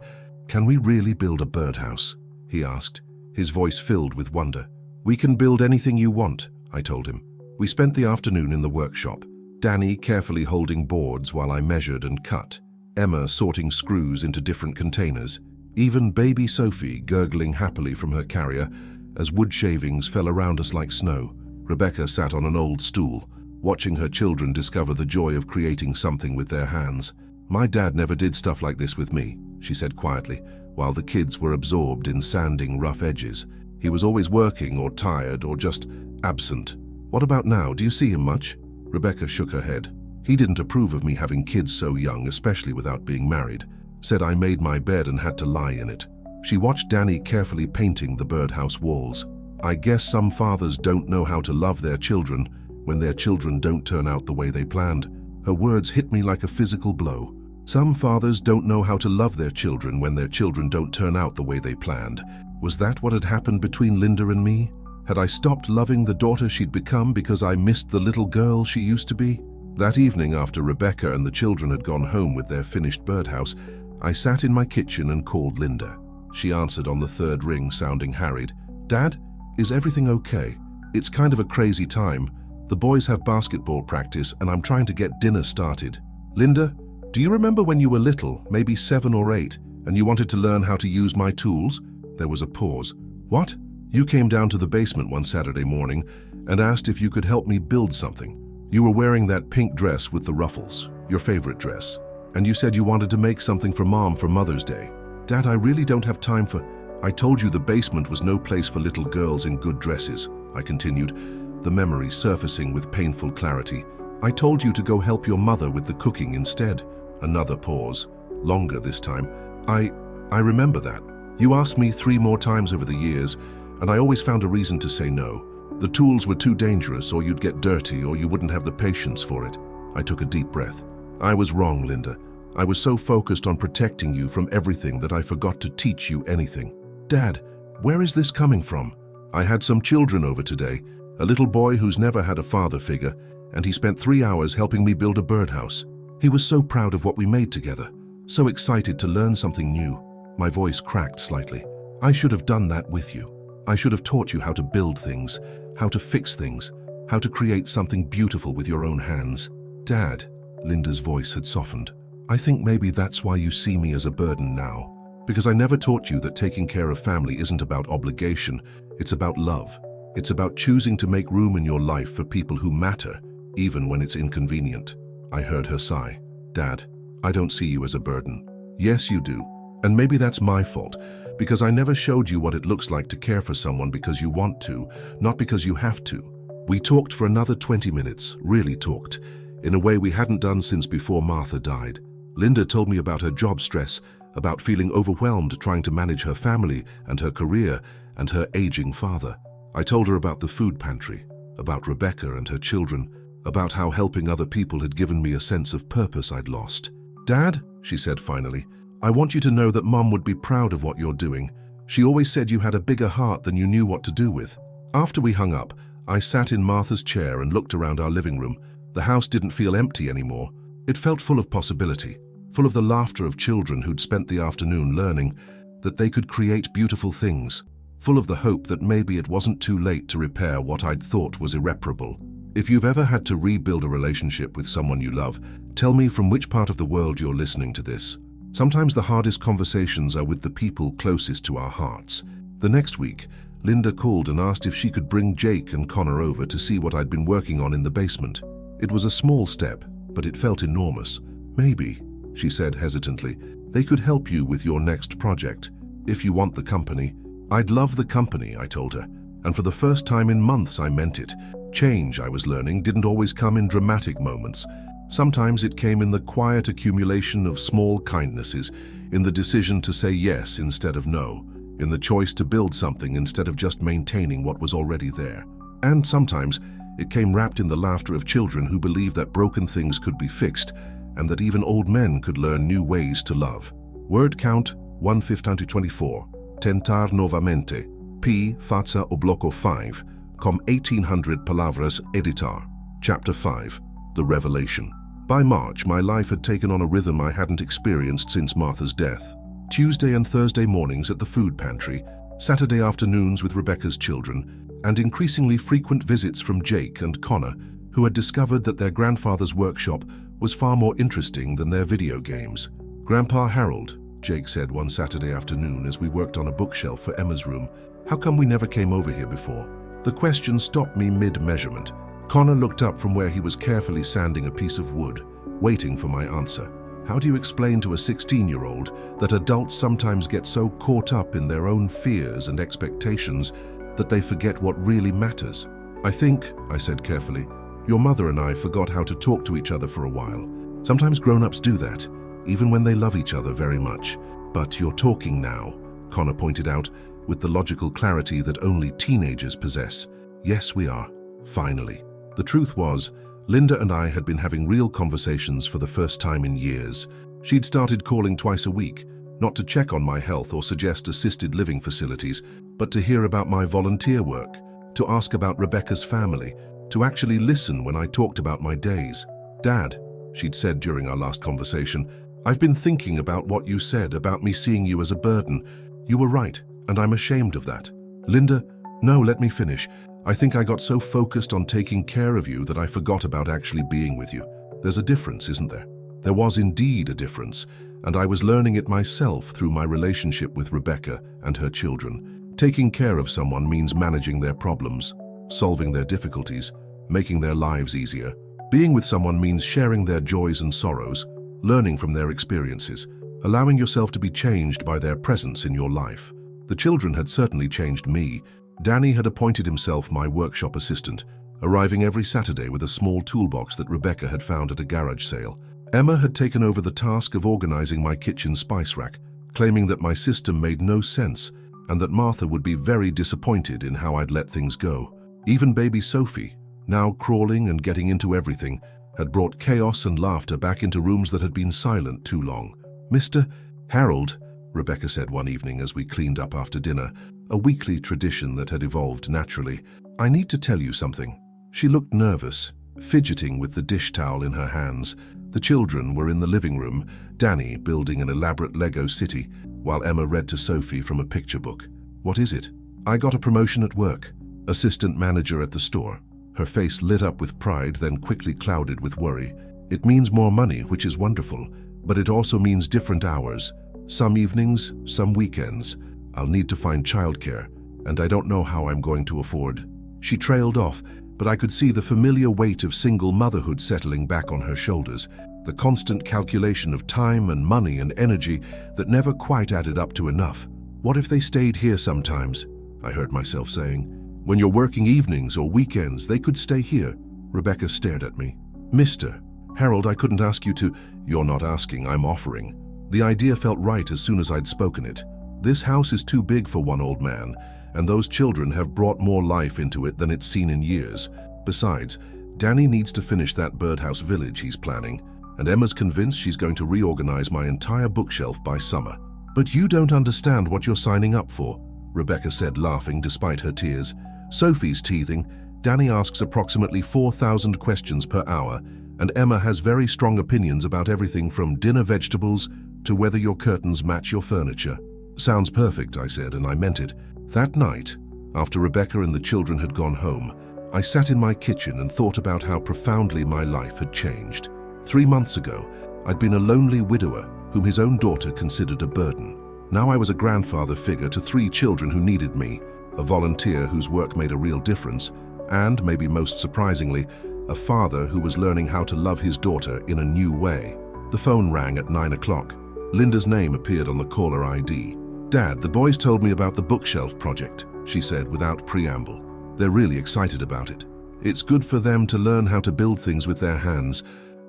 "Can we really build a birdhouse?" he asked, his voice filled with wonder. "We can build anything you want," I told him. We spent the afternoon in the workshop, Danny carefully holding boards while I measured and cut, Emma sorting screws into different containers, even baby Sophie gurgling happily from her carrier as wood shavings fell around us like snow. Rebecca sat on an old stool, watching her children discover the joy of creating something with their hands. "My dad never did stuff like this with me," she said quietly, while the kids were absorbed in sanding rough edges. "He was always working or tired or just absent. What about now? Do you see him much?" Rebecca shook her head. "He didn't approve of me having kids so young, especially without being married. Said I made my bed and had to lie in it." She watched Danny carefully painting the birdhouse walls. "I guess some fathers don't know how to love their children when their children don't turn out the way they planned." Her words hit me like a physical blow. Some fathers don't know how to love their children when their children don't turn out the way they planned. Was that what had happened between Linda and me? Had I stopped loving the daughter she'd become because I missed the little girl she used to be? That evening, after Rebecca and the children had gone home with their finished birdhouse, I sat in my kitchen and called Linda. She answered on the 3rd ring, sounding harried. "Dad, is everything okay? It's kind of a crazy time. The boys have basketball practice and I'm trying to get dinner started." "Linda, do you remember when you were little, maybe 7 or 8, and you wanted to learn how to use my tools?" There was a pause. "What? You came down to the basement one Saturday morning and asked if you could help me build something. You were wearing that pink dress with the ruffles, your favorite dress, and you said you wanted to make something for Mom for Mother's Day." "Dad, I really don't have time for—" "I told you the basement was no place for little girls in good dresses," I continued, the memory surfacing with painful clarity. "I told you to go help your mother with the cooking instead." Another pause, longer this time. I remember that. You asked me 3 more times over the years, and I always found a reason to say no. The tools were too dangerous, or you'd get dirty, or you wouldn't have the patience for it." I took a deep breath. "I was wrong, Linda. I was so focused on protecting you from everything that I forgot to teach you anything." "Dad, where is this coming from?" "I had some children over today, a little boy who's never had a father figure, and he spent 3 hours helping me build a birdhouse. He was so proud of what we made together, so excited to learn something new." My voice cracked slightly. "I should have done that with you. I should have taught you how to build things, how to fix things, how to create something beautiful with your own hands." "Dad," Linda's voice had softened, "I think maybe that's why you see me as a burden now. Because I never taught you that taking care of family isn't about obligation, it's about love. It's about choosing to make room in your life for people who matter, even when it's inconvenient." I heard her sigh. "Dad, I don't see you as a burden." "Yes, you do. And maybe that's my fault, because I never showed you what it looks like to care for someone because you want to, not because you have to." We talked for another 20 minutes, really talked, in a way we hadn't done since before Martha died. Linda told me about her job stress, about feeling overwhelmed trying to manage her family and her career and her aging father. I told her about the food pantry, about Rebecca and her children, about how helping other people had given me a sense of purpose I'd lost. "Dad," she said finally, "I want you to know that Mom would be proud of what you're doing. She always said you had a bigger heart than you knew what to do with." After we hung up, I sat in Martha's chair and looked around our living room. The house didn't feel empty anymore. It felt full of possibility, full of the laughter of children who'd spent the afternoon learning that they could create beautiful things, full of the hope that maybe it wasn't too late to repair what I'd thought was irreparable. If you've ever had to rebuild a relationship with someone you love, tell me from which part of the world you're listening to this. Sometimes the hardest conversations are with the people closest to our hearts. The next week, Linda called and asked if she could bring Jake and Connor over to see what I'd been working on in the basement. It was a small step, but it felt enormous. "Maybe," she said hesitantly, "they could help you with your next project. If you want the company." "I'd love the company," I told her, and for the first time in months I meant it. Change, I was learning, didn't always come in dramatic moments. Sometimes it came in the quiet accumulation of small kindnesses, in the decision to say yes instead of no, in the choice to build something instead of just maintaining what was already there. And sometimes it came wrapped in the laughter of children who believed that broken things could be fixed and that even old men could learn new ways to love. Word count 1:15-24. Tentar novamente. P. Faza o bloco 5. Com 1800 palavras editar. Chapter 5. The Revelation. By March, my life had taken on a rhythm I hadn't experienced since Martha's death. Tuesday and Thursday mornings at the food pantry, Saturday afternoons with Rebecca's children, and increasingly frequent visits from Jake and Connor, who had discovered that their grandfather's workshop was far more interesting than their video games. "Grandpa Harold," Jake said one Saturday afternoon as we worked on a bookshelf for Emma's room, "how come we never came over here before?" The question stopped me mid-measurement. Connor looked up from where he was carefully sanding a piece of wood, waiting for my answer. How do you explain to a 16-year-old that adults sometimes get so caught up in their own fears and expectations that they forget what really matters? "I think," I said carefully, "your mother and I forgot how to talk to each other for a while. Sometimes grown-ups do that, even when they love each other very much. But you're talking now," Connor pointed out, with the logical clarity that only teenagers possess. "Yes, we are. Finally." The truth was, Linda and I had been having real conversations for the first time in years. She'd started calling twice a week, not to check on my health or suggest assisted living facilities, but to hear about my volunteer work, to ask about Rebecca's family, to actually listen when I talked about my days. "Dad," she'd said during our last conversation, "I've been thinking about what you said about me seeing you as a burden. You were right, and I'm ashamed of that." "Linda, no, let me finish. I think I got so focused on taking care of you that I forgot about actually being with you. There's a difference, isn't there?" There was indeed a difference, and I was learning it myself through my relationship with Rebecca and her children. Taking care of someone means managing their problems, solving their difficulties, making their lives easier. Being with someone means sharing their joys and sorrows, learning from their experiences, allowing yourself to be changed by their presence in your life. The children had certainly changed me. Danny had appointed himself my workshop assistant, arriving every Saturday with a small toolbox that Rebecca had found at a garage sale. Emma had taken over the task of organizing my kitchen spice rack, claiming that my system made no sense and that Martha would be very disappointed in how I'd let things go. Even baby Sophie, now crawling and getting into everything, had brought chaos and laughter back into rooms that had been silent too long. "Mr. Harold," Rebecca said one evening as we cleaned up after dinner, a weekly tradition that had evolved naturally, "I need to tell you something." She looked nervous, fidgeting with the dish towel in her hands. The children were in the living room, Danny building an elaborate Lego city, while Emma read to Sophie from a picture book. "What is it?" "I got a promotion at work. Assistant manager at the store." Her face lit up with pride, then quickly clouded with worry. "It means more money, which is wonderful, but it also means different hours. Some evenings, some weekends. I'll need to find childcare, and I don't know how I'm going to afford." She trailed off, but I could see the familiar weight of single motherhood settling back on her shoulders, the constant calculation of time and money and energy that never quite added up to enough. "What if they stayed here sometimes?" I heard myself saying. "When you're working evenings or weekends, they could stay here." Rebecca stared at me. "Mr. Harold, I couldn't ask you to—" "You're not asking, I'm offering." The idea felt right as soon as I'd spoken it. This house is too big for one old man, and those children have brought more life into it than it's seen in years. Besides, Danny needs to finish that birdhouse village he's planning, and Emma's convinced she's going to reorganize my entire bookshelf by summer. "But you don't understand what you're signing up for," Rebecca said, laughing despite her tears. Sophie's teething. Danny asks approximately 4,000 questions per hour, and Emma has very strong opinions about everything from dinner vegetables to whether your curtains match your furniture. "Sounds perfect," I said, and I meant it. That night, after Rebecca and the children had gone home, I sat in my kitchen and thought about how profoundly my life had changed. 3 months ago, I'd been a lonely widower whom his own daughter considered a burden. Now I was a grandfather figure to 3 children who needed me, a volunteer whose work made a real difference, and, maybe most surprisingly, a father who was learning how to love his daughter in a new way. The phone rang at 9 o'clock. Linda's name appeared on the caller ID. "Dad, the boys told me about the bookshelf project," she said without preamble. "They're really excited about it." It's good for them to learn how to build things with their hands.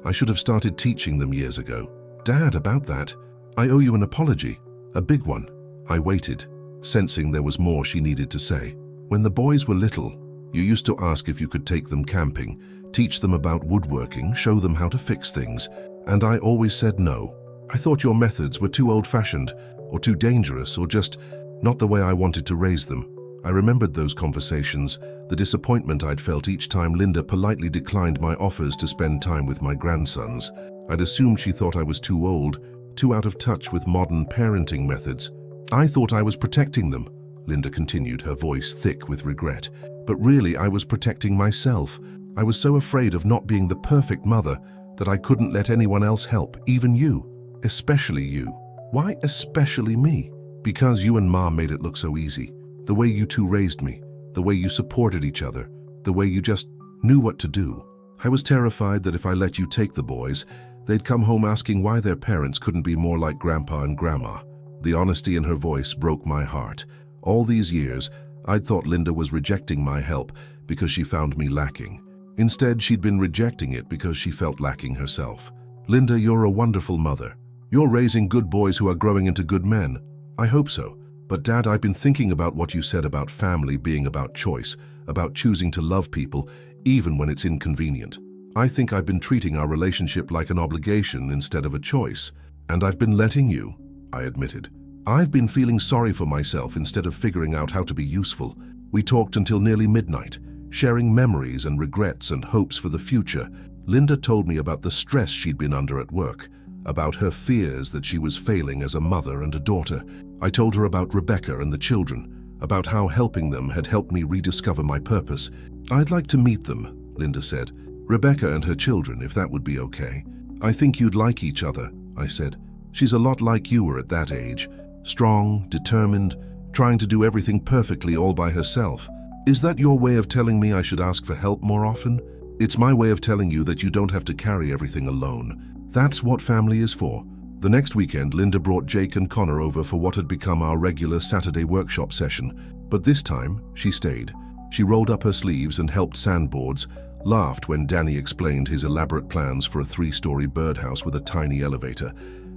I should have started teaching them years ago. Dad, about that, I owe you an apology. A big one. I waited, sensing there was more she needed to say. When the boys were little, you used to ask if you could take them camping, teach them about woodworking, show them how to fix things, and I always said no. I thought your methods were too old-fashioned, or too dangerous, or just not the way I wanted to raise them. I remembered those conversations, the disappointment I'd felt each time Linda politely declined my offers to spend time with my grandsons. I'd assumed she thought I was too old, too out of touch with modern parenting methods. I thought I was protecting them, Linda continued, her voice thick with regret. But really, I was protecting myself. I was so afraid of not being the perfect mother that I couldn't let anyone else help, even you. Especially you. Why especially me? Because you and Mom made it look so easy. The way you two raised me, the way you supported each other, the way you just knew what to do. I was terrified that if I let you take the boys, they'd come home asking why their parents couldn't be more like Grandpa and Grandma. The honesty in her voice broke my heart. All these years, I'd thought Linda was rejecting my help because she found me lacking. Instead, she'd been rejecting it because she felt lacking herself. Linda, you're a wonderful mother. You're raising good boys who are growing into good men. I hope so. But Dad, I've been thinking about what you said about family being about choice, about choosing to love people, even when it's inconvenient. I think I've been treating our relationship like an obligation instead of a choice. And I've been letting you, I admitted. I've been feeling sorry for myself instead of figuring out how to be useful. We talked until nearly midnight, sharing memories and regrets and hopes for the future. Linda told me about the stress she'd been under at work, about her fears that she was failing as a mother and a daughter. I told her about Rebecca and the children, about how helping them had helped me rediscover my purpose. I'd like to meet them, Linda said. Rebecca and her children, if that would be okay. I think you'd like each other, I said. She's a lot like you were at that age. Strong, determined, trying to do everything perfectly all by herself. Is that your way of telling me I should ask for help more often? It's my way of telling you that you don't have to carry everything alone. That's what family is for. The next weekend, Linda brought Jake and Connor over for what had become our regular Saturday workshop session. But this time, she stayed. She rolled up her sleeves and helped sandboards, laughed when Danny explained his elaborate plans for a 3-story birdhouse with a tiny elevator,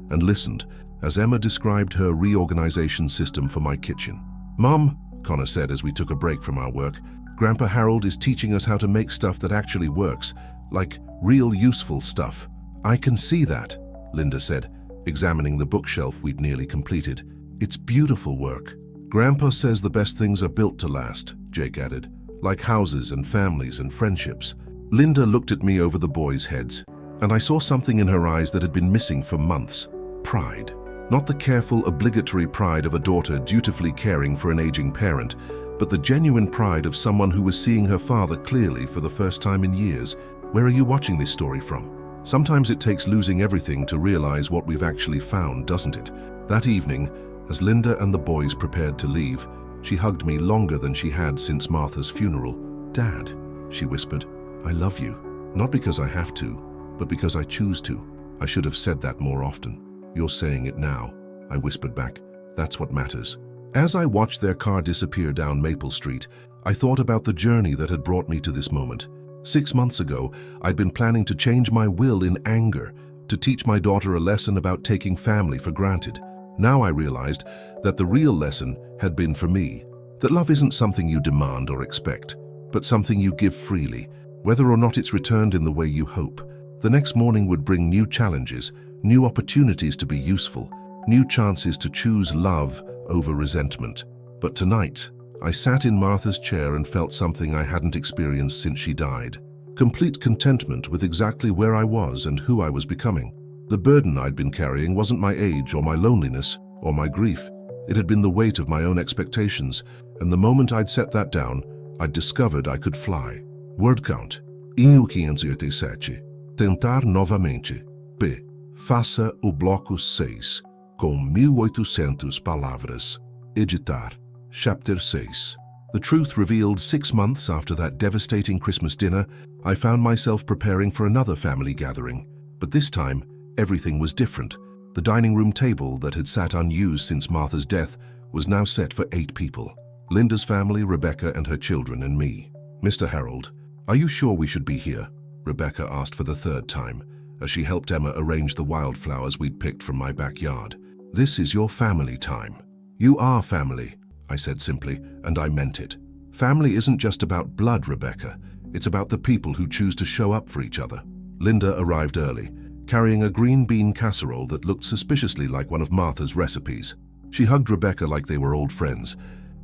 and listened as Emma described her reorganization system for my kitchen. Mom, Connor said as we took a break from our work, Grandpa Harold is teaching us how to make stuff that actually works, like real useful stuff. I can see that, Linda said, examining the bookshelf we'd nearly completed. It's beautiful work. Grandpa says the best things are built to last, Jake added, like houses and families and friendships. Linda looked at me over the boys' heads, and I saw something in her eyes that had been missing for months. Pride. Not the careful, obligatory pride of a daughter dutifully caring for an aging parent, but the genuine pride of someone who was seeing her father clearly for the first time in years. Where are you watching this story from? Sometimes it takes losing everything to realize what we've actually found, doesn't it? That evening, as Linda and the boys prepared to leave, she hugged me longer than she had since Martha's funeral. Dad, she whispered, I love you. Not because I have to, but because I choose to. I should have said that more often. You're saying it now, I whispered back. That's what matters. As I watched their car disappear down Maple Street, I thought about the journey that had brought me to this moment. 6 months ago, I'd been planning to change my will in anger, to teach my daughter a lesson about taking family for granted. Now I realized that the real lesson had been for me, that love isn't something you demand or expect, but something you give freely, whether or not it's returned in the way you hope. The next morning would bring new challenges, new opportunities to be useful, new chances to choose love over resentment. But tonight, I sat in Martha's chair and felt something I hadn't experienced since she died. Complete contentment with exactly where I was and who I was becoming. The burden I'd been carrying wasn't my age or my loneliness or my grief. It had been the weight of my own expectations, and the moment I'd set that down, I'd discovered I could fly. Word count: 1587. Tentar novamente. P. Faça o bloco 6, com 1800 palavras. Editar. Chapter 6. The truth revealed 6 months after that devastating Christmas dinner, I found myself preparing for another family gathering. But this time, everything was different. The dining room table that had sat unused since Martha's death was now set for 8 people. Linda's family, Rebecca and her children, and me. Mr. Harold, "Are you sure we should be here?" Rebecca asked for the third time, as she helped Emma arrange the wildflowers we'd picked from my backyard. "This is your family time." "You are family," I said simply, and I meant it. Family isn't just about blood, Rebecca. It's about the people who choose to show up for each other. Linda arrived early, carrying a green bean casserole that looked suspiciously like one of Martha's recipes. She hugged Rebecca like they were old friends,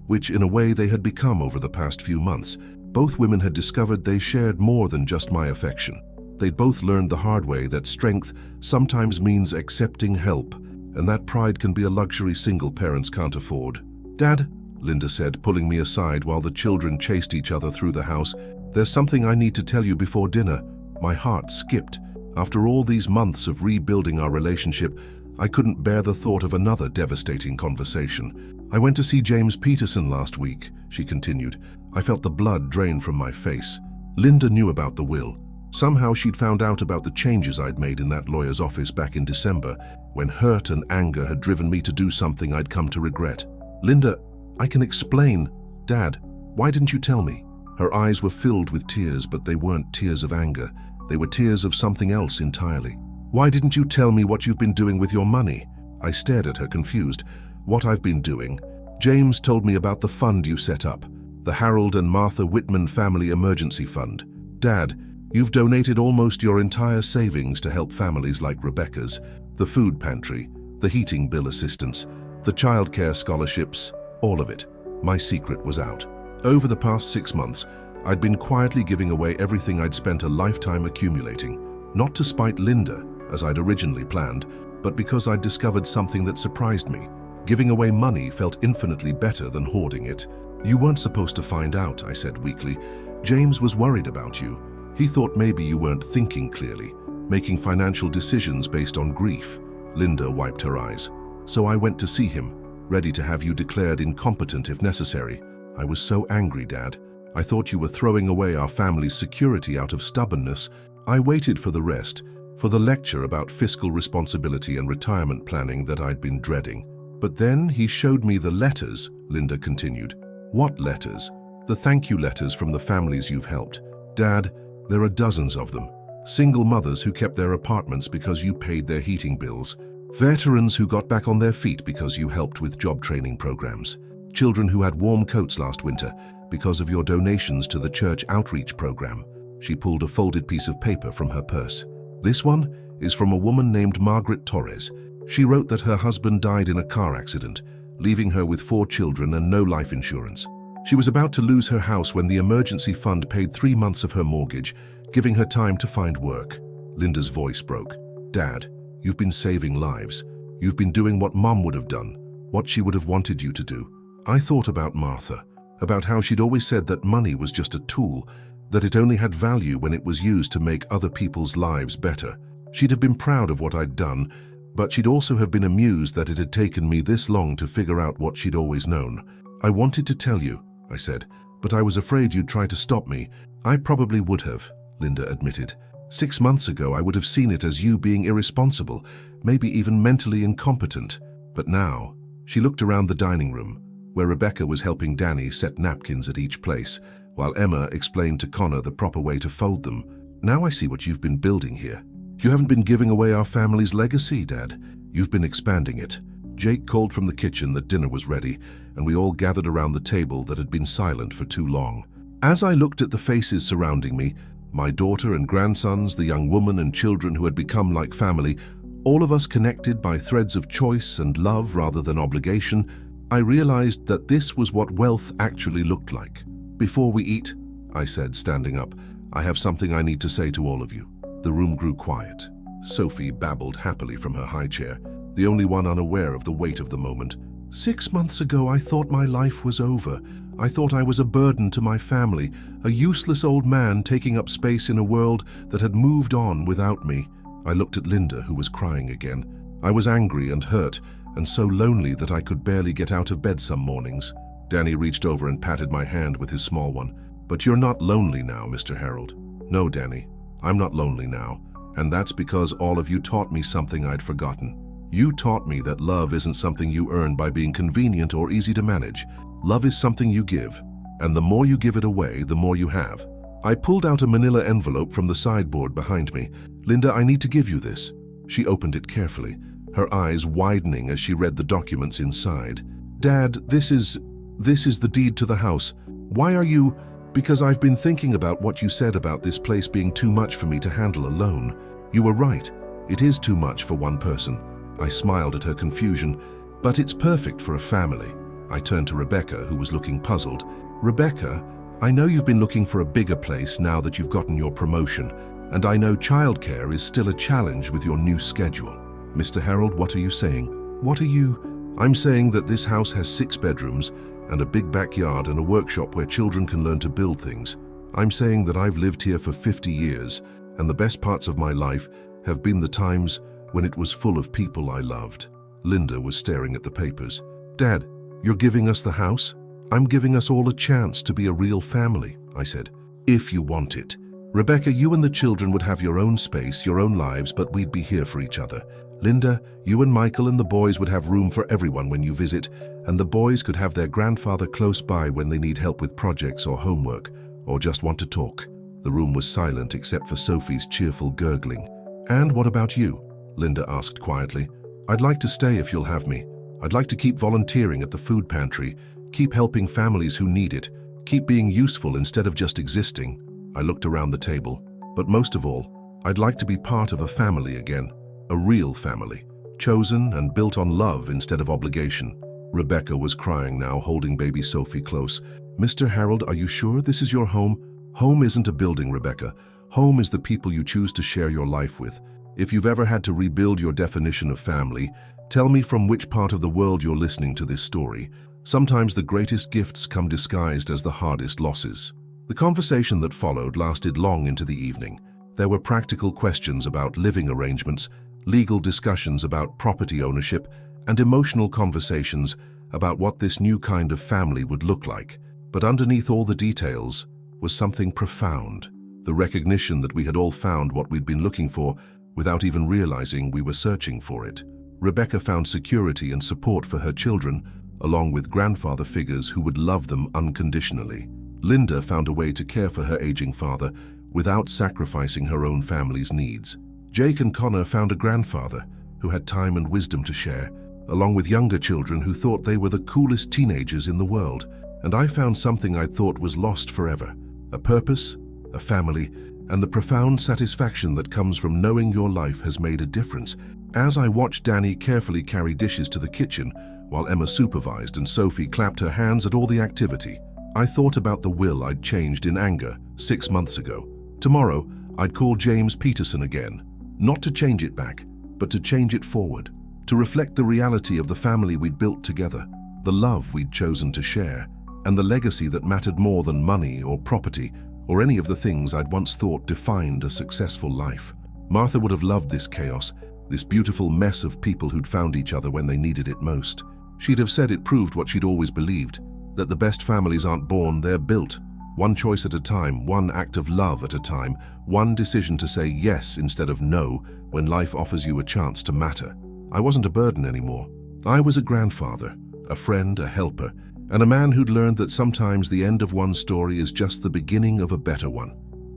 which in a way they had become over the past few months. Both women had discovered they shared more than just my affection. They'd both learned the hard way that strength sometimes means accepting help, and that pride can be a luxury single parents can't afford. "Dad," Linda said, pulling me aside while the children chased each other through the house, "there's something I need to tell you before dinner." My heart skipped. After all these months of rebuilding our relationship, I couldn't bear the thought of another devastating conversation. "I went to see James Peterson last week," she continued. I felt the blood drain from my face. Linda knew about the will. Somehow she'd found out about the changes I'd made in that lawyer's office back in December, when hurt and anger had driven me to do something I'd come to regret. "Linda, I can explain." "Dad, why didn't you tell me?" Her eyes were filled with tears, but they weren't tears of anger. They were tears of something else entirely. "Why didn't you tell me what you've been doing with your money?" I stared at her, confused. "What I've been doing? James told me about the fund you set up, the Harold and Martha Whitman Family Emergency Fund. Dad, you've donated almost your entire savings to help families like Rebecca's, the food pantry, the heating bill assistance, the childcare scholarships, all of it. My secret was out. Over the past 6 months, I'd been quietly giving away everything I'd spent a lifetime accumulating, not to spite Linda, as I'd originally planned, but because I'd discovered something that surprised me. Giving away money felt infinitely better than hoarding it. "You weren't supposed to find out," I said weakly. "James was worried about you. He thought maybe you weren't thinking clearly, making financial decisions based on grief." Linda wiped her eyes. "So I went to see him, ready to have you declared incompetent if necessary. I was so angry, Dad. I thought you were throwing away our family's security out of stubbornness. I waited for the rest, for the lecture about fiscal responsibility and retirement planning that I'd been dreading. But then he showed me the letters," Linda continued. "What letters?" "The thank you letters from the families you've helped. Dad, there are dozens of them. Single mothers who kept their apartments because you paid their heating bills. Veterans who got back on their feet because you helped with job training programs. Children who had warm coats last winter because of your donations to the church outreach program." She pulled a folded piece of paper from her purse. "This one is from a woman named Margaret Torres. She wrote that her husband died in a car accident, leaving her with 4 children and no life insurance. She was about to lose her house when the emergency fund paid 3 months of her mortgage, giving her time to find work." Linda's voice broke. "Dad, you've been saving lives. You've been doing what Mom would have done, what she would have wanted you to do." I thought about Martha, about how she'd always said that money was just a tool, that it only had value when it was used to make other people's lives better. She'd have been proud of what I'd done, but she'd also have been amused that it had taken me this long to figure out what she'd always known. "I wanted to tell you," I said, "but I was afraid you'd try to stop me." "I probably would have," Linda admitted. 6 months ago I would have seen it as you being irresponsible, maybe even mentally incompetent. But now," she looked around the dining room, where Rebecca was helping Danny set napkins at each place, while Emma explained to Connor the proper way to fold them. "Now I see what you've been building here. You haven't been giving away our family's legacy, Dad. You've been expanding it." Jake called from the kitchen that dinner was ready, and we all gathered around the table that had been silent for too long. As I looked at the faces surrounding me, my daughter and grandsons, the young woman and children who had become like family, all of us connected by threads of choice and love rather than obligation, I realized that this was what wealth actually looked like. "Before we eat," I said, standing up, "I have something I need to say to all of you." The room grew quiet. Sophie babbled happily from her high chair, the only one unaware of the weight of the moment. 6 months ago, I thought my life was over. I thought I was a burden to my family, a useless old man taking up space in a world that had moved on without me." I looked at Linda, who was crying again. I was angry and hurt, and so lonely that I could barely get out of bed some mornings. Danny reached over and patted my hand with his small one. "But you're not lonely now, Mr. Harold." "No, Danny, I'm not lonely now, and that's because all of you taught me something I'd forgotten. You taught me that love isn't something you earn by being convenient or easy to manage. Love is something you give, and the more you give it away, the more you have. I pulled out a manila envelope from the sideboard behind me. Linda, I need to give you this. She opened it carefully, her eyes widening as she read the documents inside. Dad, this is the deed to the house. Why are you... Because I've been thinking about what you said about this place being too much for me to handle alone. You were right. It is too much for one person. I smiled at her confusion. But it's perfect for a family. I turned to Rebecca, who was looking puzzled. Rebecca, I know you've been looking for a bigger place now that you've gotten your promotion, and I know childcare is still a challenge with your new schedule. Mr. Harold, what are you saying? What are you... I'm saying that this house has 6 bedrooms and a big backyard and a workshop where children can learn to build things. I'm saying that I've lived here for 50 years, and the best parts of my life have been the times when it was full of people I loved. Linda was staring at the papers. Dad, you're giving us the house? I'm giving us all a chance to be a real family, I said. If you want it. Rebecca, you and the children would have your own space, your own lives, but we'd be here for each other. Linda, you and Michael and the boys would have room for everyone when you visit, and the boys could have their grandfather close by when they need help with projects or homework, or just want to talk. The room was silent except for Sophie's cheerful gurgling. And what about you? Linda asked quietly. I'd like to stay if you'll have me. I'd like to keep volunteering at the food pantry, keep helping families who need it, keep being useful instead of just existing. I looked around the table, but most of all, I'd like to be part of a family again. A real family, chosen and built on love instead of obligation. Rebecca was crying now, holding baby Sophie close. Mr. Harold, are you sure this is your home? Home isn't a building, Rebecca. Home is the people you choose to share your life with. If you've ever had to rebuild your definition of family, tell me from which part of the world you're listening to this story. Sometimes the greatest gifts come disguised as the hardest losses. The conversation that followed lasted long into the evening. There were practical questions about living arrangements, legal discussions about property ownership, and emotional conversations about what this new kind of family would look like. But underneath all the details was something profound, the recognition that we had all found what we'd been looking for without even realizing we were searching for it. Rebecca found security and support for her children, along with grandfather figures who would love them unconditionally. Linda found a way to care for her aging father without sacrificing her own family's needs. Jake and Connor found a grandfather who had time and wisdom to share, along with younger children who thought they were the coolest teenagers in the world. And I found something I'd thought was lost forever: a purpose, a family, and the profound satisfaction that comes from knowing your life has made a difference. As I watched Danny carefully carry dishes to the kitchen, while Emma supervised and Sophie clapped her hands at all the activity, I thought about the will I'd changed in anger 6 months ago. Tomorrow, I'd call James Peterson again, not to change it back, but to change it forward, to reflect the reality of the family we'd built together, the love we'd chosen to share, and the legacy that mattered more than money or property or any of the things I'd once thought defined a successful life. Martha would have loved this chaos, this beautiful mess of people who'd found each other when they needed it most. She'd have said it proved what she'd always believed, that the best families aren't born, they're built. One choice at a time, one act of love at a time, one decision to say yes instead of no when life offers you a chance to matter. I wasn't a burden anymore. I was a grandfather, a friend, a helper, and a man who'd learned that sometimes the end of one story is just the beginning of a better one.